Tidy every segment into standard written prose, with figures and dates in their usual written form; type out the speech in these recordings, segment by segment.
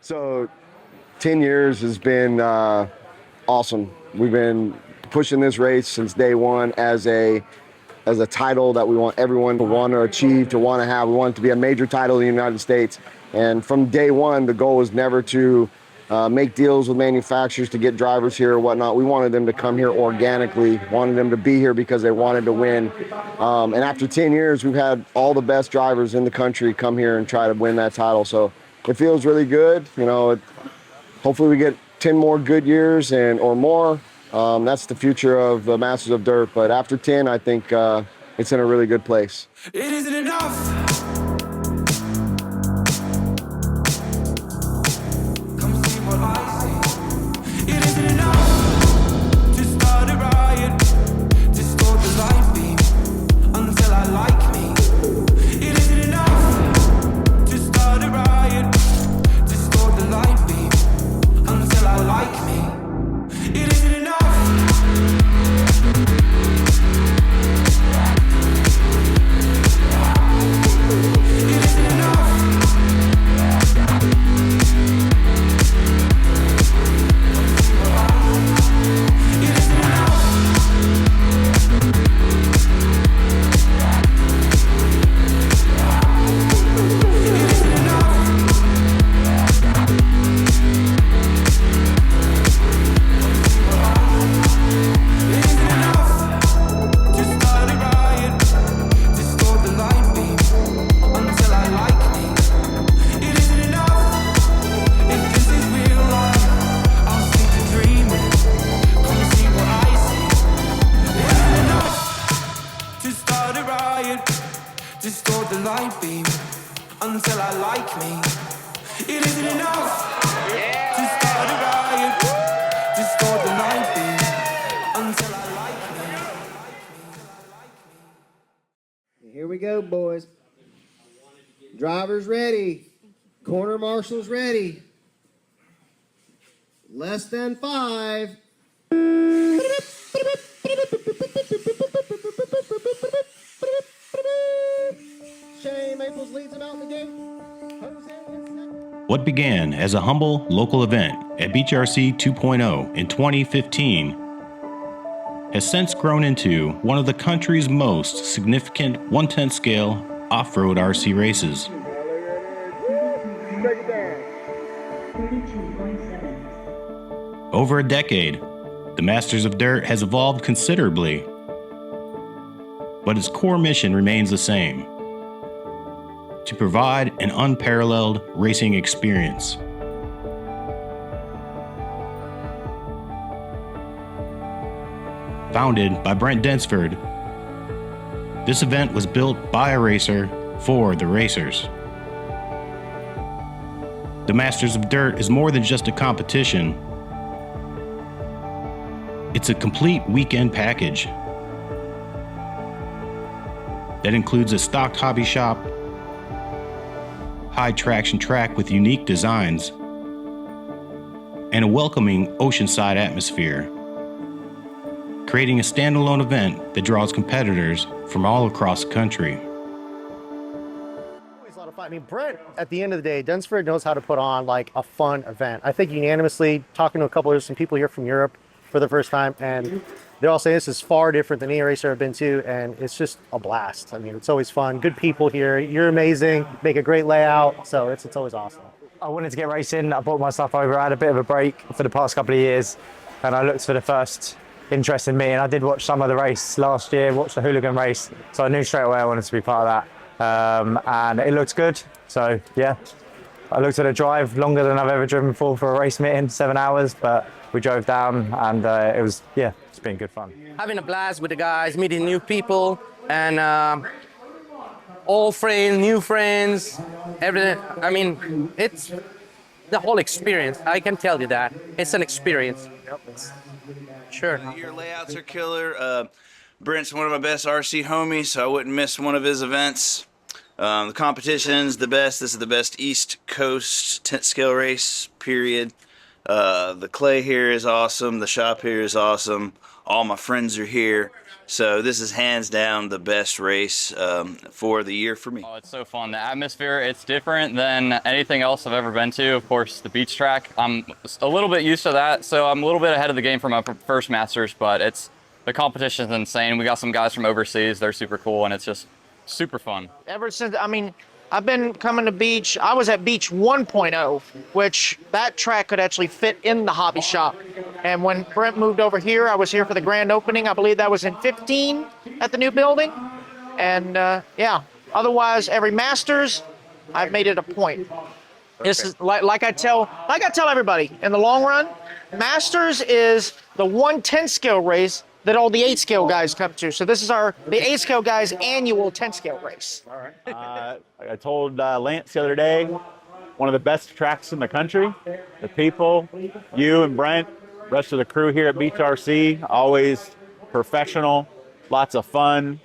So 10 years has been awesome. We've been pushing this race since day one as a title that we want everyone to want to achieve, to want to have. We want it to be a major title in the United States. And from day one, the goal was never to make deals with manufacturers to get drivers here or whatnot. We wanted them to come here organically, wanted them to be here because they wanted to win. And after 10 years, we've had all the best drivers in the country come here and try to win that title. So it feels really good. You know, hopefully we get 10 more good years or more. That's the future of the Masters of Dirt. But after 10, I think it's in a really good place. It isn't enough. Come see what I see. It isn't enough to start a riot, distort the light beam until I like me. It isn't enough to start a riot, distort the light beam until I like me. It isn't enough. Distort the light beam until I like me. It isn't enough to start a riot. Distort the light beam until I like me. Here we go, boys. Drivers ready. Corner marshals ready. Less than 5. Leads him out the gate. What began as a humble local event at BeachRC 2.0 in 2015 has since grown into one of the country's most significant 1/10 scale off-road RC races. Over a decade, the Masters of Dirt has evolved considerably, but its core mission remains the same: to provide an unparalleled racing experience. Founded by Brent Densford, this event was built by a racer for the racers. The Masters of Dirt is more than just a competition. It's a complete weekend package that includes a stocked hobby shop, high traction track with unique designs, and a welcoming oceanside atmosphere, creating a standalone event that draws competitors from all across the country. Always a lot of fun. I mean, Brent, at the end of the day, Dunsford knows how to put on like a fun event. I think unanimously, talking to a couple of some people here from Europe for the first time, and they're all saying this is far different than any racer I've been to, and it's just a blast. I mean, it's always fun. Good people here. You're amazing. Make a great layout. So it's always awesome. I wanted to get racing. I brought my stuff over. I had a bit of a break for the past couple of years, and I looked for the first interest in me. And I did watch some of the race last year, watched the Hooligan race. So I knew straight away I wanted to be part of that. And it looked good. So yeah, I looked at a drive longer than I've ever driven for a race meeting, 7 hours, but we drove down, and it was, yeah, it's been good fun. Having a blast with the guys, meeting new people, and old friends, new friends, everything. I mean, it's the whole experience. I can tell you that. It's an experience. Yep. Sure. Your layouts are killer. Brent's one of my best RC homies, so I wouldn't miss one of his events. The competition's the best. This is the best East Coast 10th scale race, period. The clay here is awesome. The shop here is awesome. All my friends are here. So this is hands down the best race for the year for me. Oh, it's so fun. The atmosphere, it's different than anything else I've ever been to. Of course, the beach track, I'm a little bit used to that, so I'm a little bit ahead of the game for my first Masters, but the competition is insane. We got some guys from overseas. They're super cool, and it's just super fun. Ever since, I mean, I've been coming to beach. I was at Beach 1.0, which that track could actually fit in the hobby shop. And when Brent moved over here, I was here for the grand opening. I believe that was in 15 at the new building. And yeah, otherwise, every Masters, I've made it a point. This is like I tell everybody, in the long run, Masters is the 1/10 scale race that all the 8 scale guys come to. So this is the 8 scale guys' annual 10 scale race. All right. I told Lance the other day, one of the best tracks in the country. The people, you and Brent, rest of the crew here at BeachRC, always professional, lots of fun.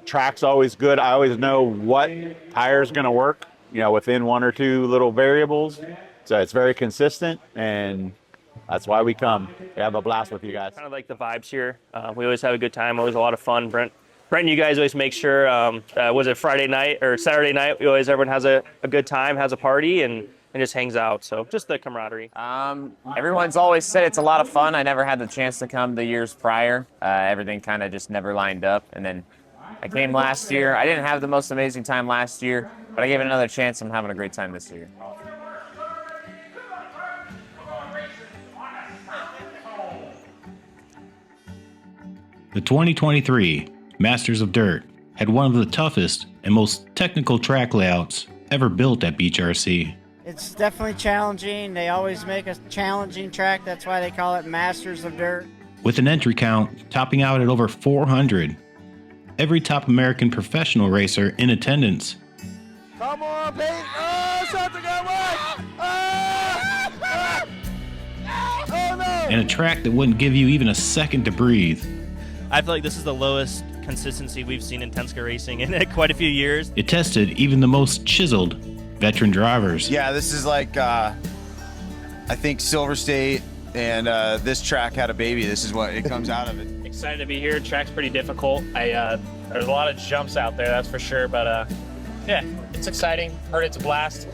Track's always good. I always know what tire's going to work, within 1 or 2 little variables. So it's very consistent, and that's why we come. We have a blast with you guys. Kind of like the vibes here. We always have a good time, always a lot of fun. Brent and you guys always make sure, was it Friday night or Saturday night? Everyone has a good time, has a party, and just hangs out. So just the camaraderie. Everyone's always said it's a lot of fun. I never had the chance to come the years prior. Everything kind of just never lined up. And then I came last year. I didn't have the most amazing time last year, but I gave it another chance. I'm having a great time this year. The 2023 Masters of Dirt had one of the toughest and most technical track layouts ever built at BeachRC. It's definitely challenging. They always make a challenging track. That's why they call it Masters of Dirt. With an entry count topping out at over 400, every top American professional racer in attendance. Come on, Pete. Oh, something got away. Oh, no. And a track that wouldn't give you even a second to breathe. I feel like this is the lowest consistency we've seen in 10 scale racing in quite a few years. It tested even the most chiseled veteran drivers. Yeah, this is like, I think Silver State and this track had a baby. This is what it comes out of it. Excited to be here. Track's pretty difficult. There's a lot of jumps out there, that's for sure. But yeah, it's exciting. Heard it's a blast.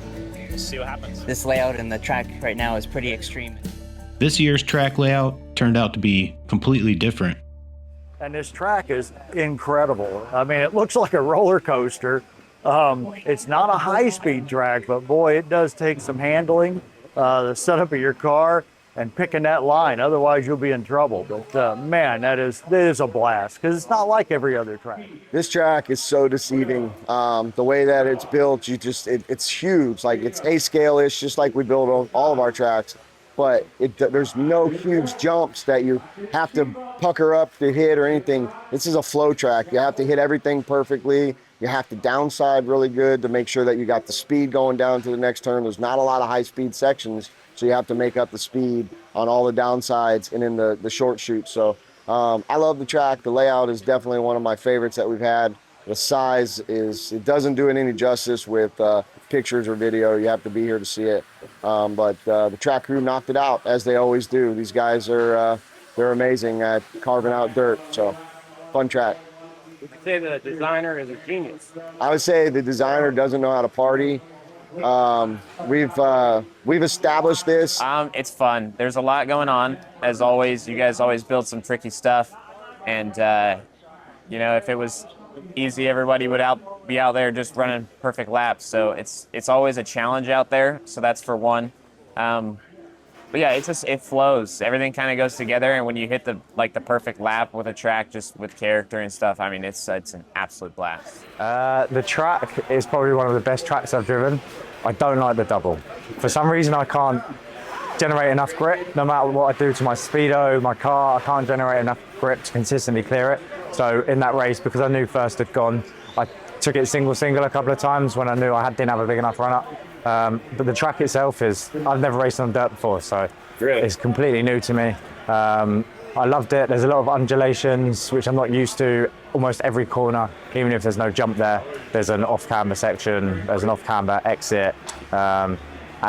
We'll see what happens. This layout and the track right now is pretty extreme. This year's track layout turned out to be completely different. And this track is incredible. I mean, it looks like a roller coaster. It's not a high-speed track, but boy, it does take some handling, the setup of your car, and picking that line. Otherwise, you'll be in trouble. But man, that is a blast because it's not like every other track. This track is so deceiving. The way that it's built, it's huge. Like it's A-scale-ish, just like we build on all of our tracks. But there's no huge jumps that you have to pucker up to hit or anything. This is a flow track. You have to hit everything perfectly. You have to downside really good to make sure that you got the speed going down to the next turn. There's not a lot of high-speed sections, so you have to make up the speed on all the downsides and in the short shoot. So I love the track. The layout is definitely one of my favorites that we've had. The size it doesn't do it any justice with pictures or video. You have to be here to see it. But the track crew knocked it out, as they always do. These guys they're amazing at carving out dirt. So fun track. Would you say the designer is a genius? I would say the designer doesn't know how to party. We've established this. It's fun. There's a lot going on. As always, you guys always build some tricky stuff. And, if it was easy, everybody would be out there just running perfect laps. So it's always a challenge out there. So that's for one. But yeah, it flows. Everything kind of goes together. And when you hit the perfect lap with a track, just with character and stuff, I mean, it's an absolute blast. The track is probably one of the best tracks I've driven. I don't like the double. For some reason, I can't generate enough grip. No matter what I do to my speedo, my car, I can't generate enough grip to consistently clear it. So in that race, because I knew first had gone, I took it single a couple of times when I knew I didn't have a big enough run up. But the track itself I've never raced on dirt before, so it's completely new to me. I loved it. There's a lot of undulations, which I'm not used to. Almost every corner, even if there's no jump there, there's an off-camber section, there's an off-camber exit.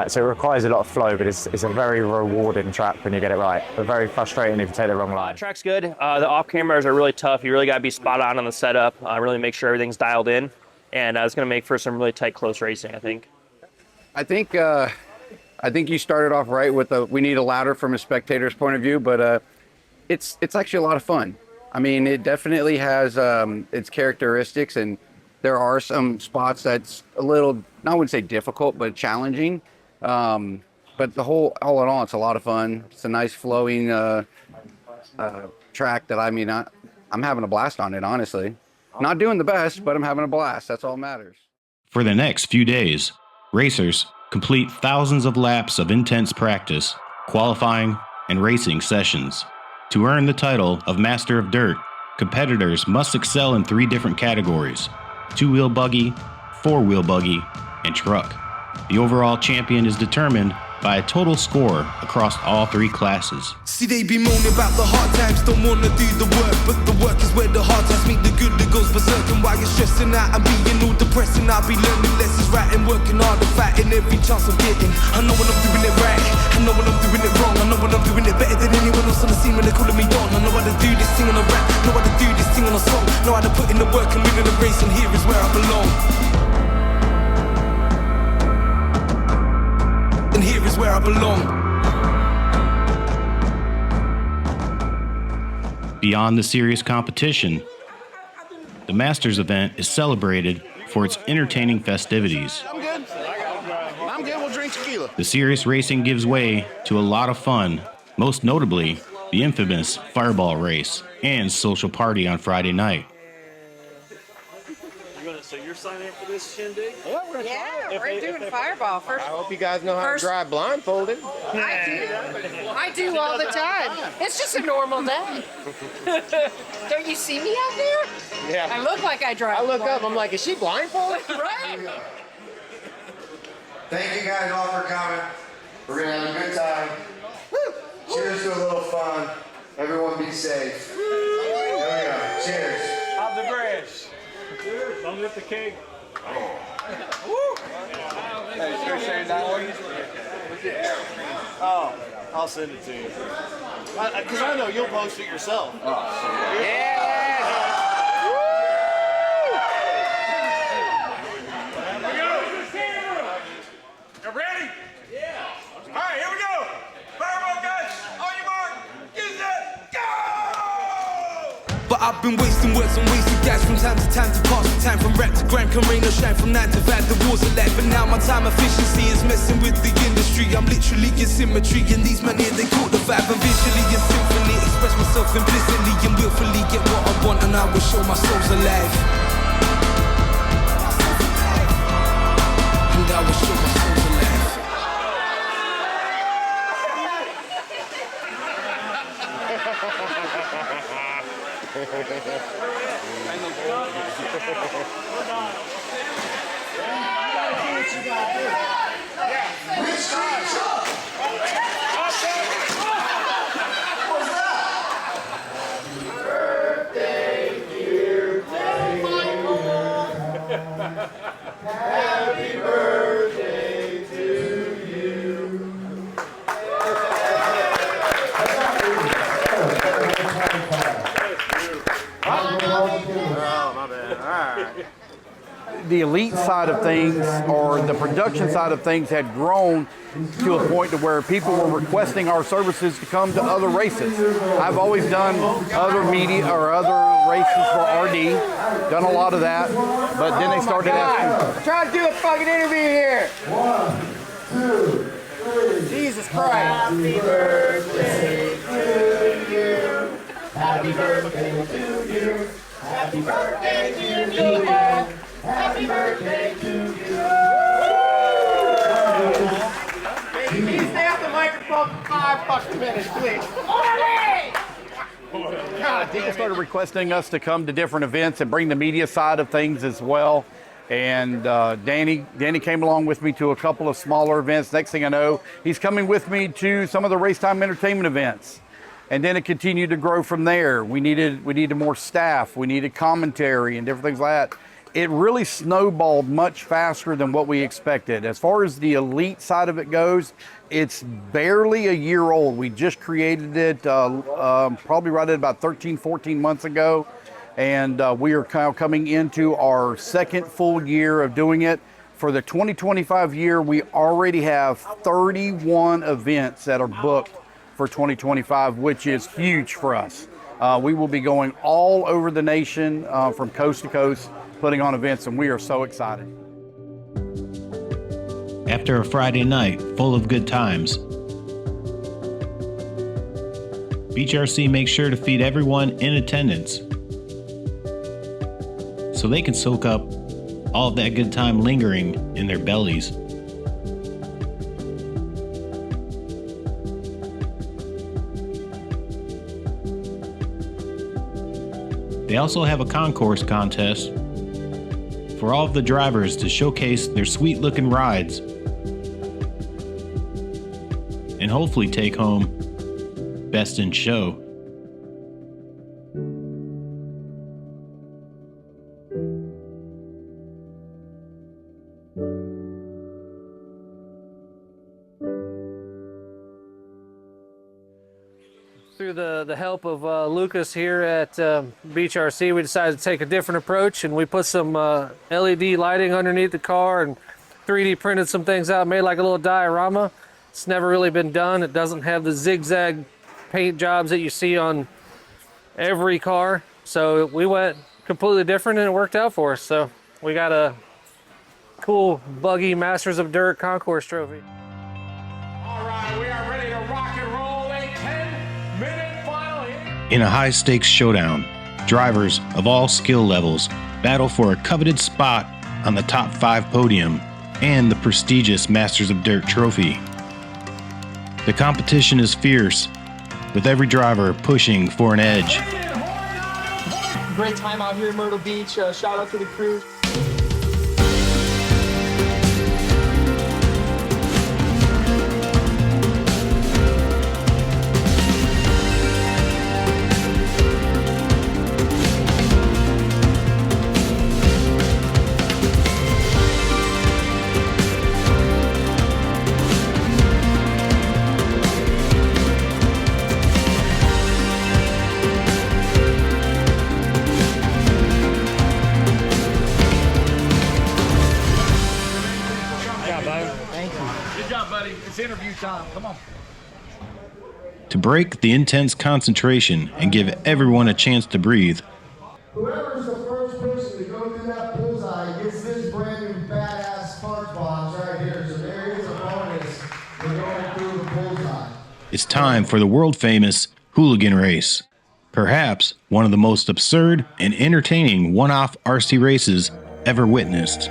So it requires a lot of flow, but it's a very rewarding track when you get it right, but very frustrating if you take the wrong line. Track's good. The off cameras are really tough. You really got to be spot on the setup, really make sure everything's dialed in. And it's going to make for some really tight, close racing, I think. I think you started off right with we need a ladder from a spectator's point of view, but it's actually a lot of fun. I mean, it definitely has its characteristics, and there are some spots that's a little, I wouldn't say difficult, but challenging. But all in all, it's a lot of fun. It's a nice flowing track that I'm having a blast on it, honestly. Not doing the best, but I'm having a blast. That's all that matters. For the next few days, racers complete thousands of laps of intense practice, qualifying, and racing sessions. To earn the title of Master of Dirt, competitors must excel in 3 different categories: 2-wheel buggy, 4-wheel buggy, and truck. The overall champion is determined by a total score across all 3 classes. See, they be moaning about the hard times, don't wanna do the work, but the work is where the hard times meet the good that goes berserk. And while you're stressing out and being all depressing, I'll be learning lessons, writing, working hard and fighting every chance I'm getting. I know when I'm doing it right, I know when I'm doing it wrong, I know when I'm doing it better than anyone else on the scene when they're calling me Don. I know how to do this thing on a rap, know how to do this thing on a song, know how to put in the work and win in the race, and here is where I belong. And here is where I belong. Beyond the serious competition, the Masters event is celebrated for its entertaining festivities. I'm good. We'll drink tequila. The serious racing gives way to a lot of fun, most notably the infamous Fireball race and social party on Friday night. So you're signing up for this shindig? Yeah, we're doing Fireball. First, I hope you guys know how to drive blindfolded. I do all the time. It's just a normal day. Don't you see me out there? Yeah. I look like I drive. I look up, I'm like, is she blindfolded? Right. Thank you guys all for coming. We're gonna have a good time. Cheers to a little fun. Everyone be safe. Here we go. Cheers. Have the bridge. Don't lift the cake. Hey, sure sharing that one? Oh, I'll send it to you. Because I know you'll post it yourself. You ready? Yeah. All right, here we go. Fireball, guys. On your mark. Get set. Go! But I've been wasting words and wasting gas from time to time to pass the time. From rap to grind, can rain or shine. From 9 to 5, the war's a life. But now my time efficiency is messing with the industry. I'm literally in symmetry. And these men here, they caught the vibe. I'm visually in symphony. Express myself implicitly and willfully get what I want. And I will show my soul's alive. And I will show my soul's alive. Happy birthday to you. Oh, my bad. All right. The elite side of things, or the production side of things, had grown to a point to where people were requesting our services to come to other races. I've always done other media or other races for RD, done a lot of that, but then they started asking. I'm trying to do a fucking interview here. 1, 2, 3. Jesus Christ. Happy birthday to you. Happy birthday to you. Happy birthday, dear Joe. Happy birthday to you. Can you stay off the microphone for 5 fucking minutes, please? People started requesting us to come to different events and bring the media side of things as well. And Danny came along with me to a couple of smaller events. Next thing I know, he's coming with me to some of the race time entertainment events. And then it continued to grow from there. We needed more staff. We needed commentary and different things like that. it really snowballed much faster than what we expected. As far as the elite side of it goes, it's barely a year old. We just created it probably right at about 13, 14 months ago. And we are kind of coming into our second full year of doing it. For the 2025 year, we already have 31 events that are booked for 2025, which is huge for us. We will be going all over the nation from coast to coast, putting on events, and we are so excited. After a Friday night full of good times, BeachRC makes sure to feed everyone in attendance so they can soak up all of that good time lingering in their bellies. They also have a concourse contest for all of the drivers to showcase their sweet looking rides and hopefully take home Best in Show. Through the help of Lucas here at BeachRC, we decided to take a different approach, and we put some LED lighting underneath the car and 3D printed some things out, made like a little diorama. It's never really been done. It doesn't have the zigzag paint jobs that you see on every car. So we went completely different and it worked out for us. So we got a cool buggy Masters of Dirt Concourse trophy. All right, we are ready to rock and roll. A 10-minute final hit. In a high-stakes showdown, drivers of all skill levels battle for a coveted spot on the top 5 podium and the prestigious Masters of Dirt trophy. The competition is fierce, with every driver pushing for an edge. Great time out here in Myrtle Beach. Shout out to the crew. It's interview time. Come on. To break the intense concentration and give everyone a chance to breathe, Whoever's the first person to go through that bullseye gets this brand new badass spark box right here. So there is a bonus for going through the bullseye. it's time for the world-famous Hooligan race. Perhaps one of the most absurd and entertaining one-off RC races ever witnessed.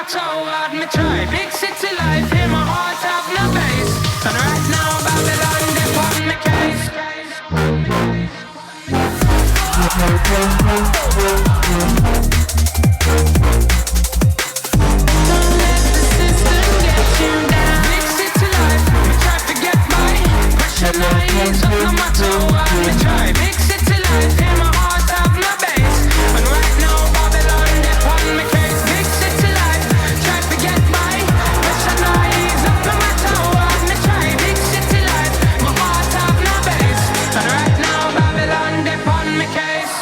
toe out me try. Big city life, hear my heart have no bass. And right now Babylon they on me case. Don't let the system get you down. Big city life, me try to get by. Pressure lines up no matter what me try. Big city life, hear my heart have no bass. And right now Babylon they on me case. Big city life, try to get by. Pressure lines up no matter what me try. Big city life, my heart have no bass. And right now Babylon they on me case.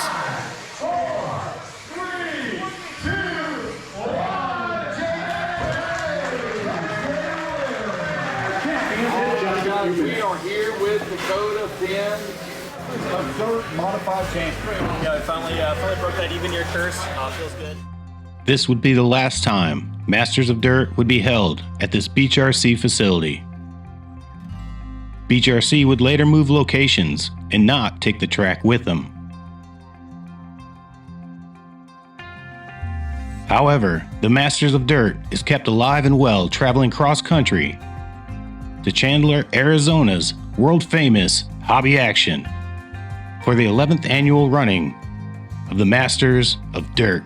We are here with Dakota Finn, absurd modified champion. Yeah, we finally broke that even year curse. Feels good. This would be the last time Masters of Dirt would be held at this BeachRC facility. BeachRC would later move locations and not take the track with them. However, the Masters of Dirt is kept alive and well traveling cross-country to Chandler, Arizona's world-famous Hobby Action for the 11th annual running of the Masters of Dirt.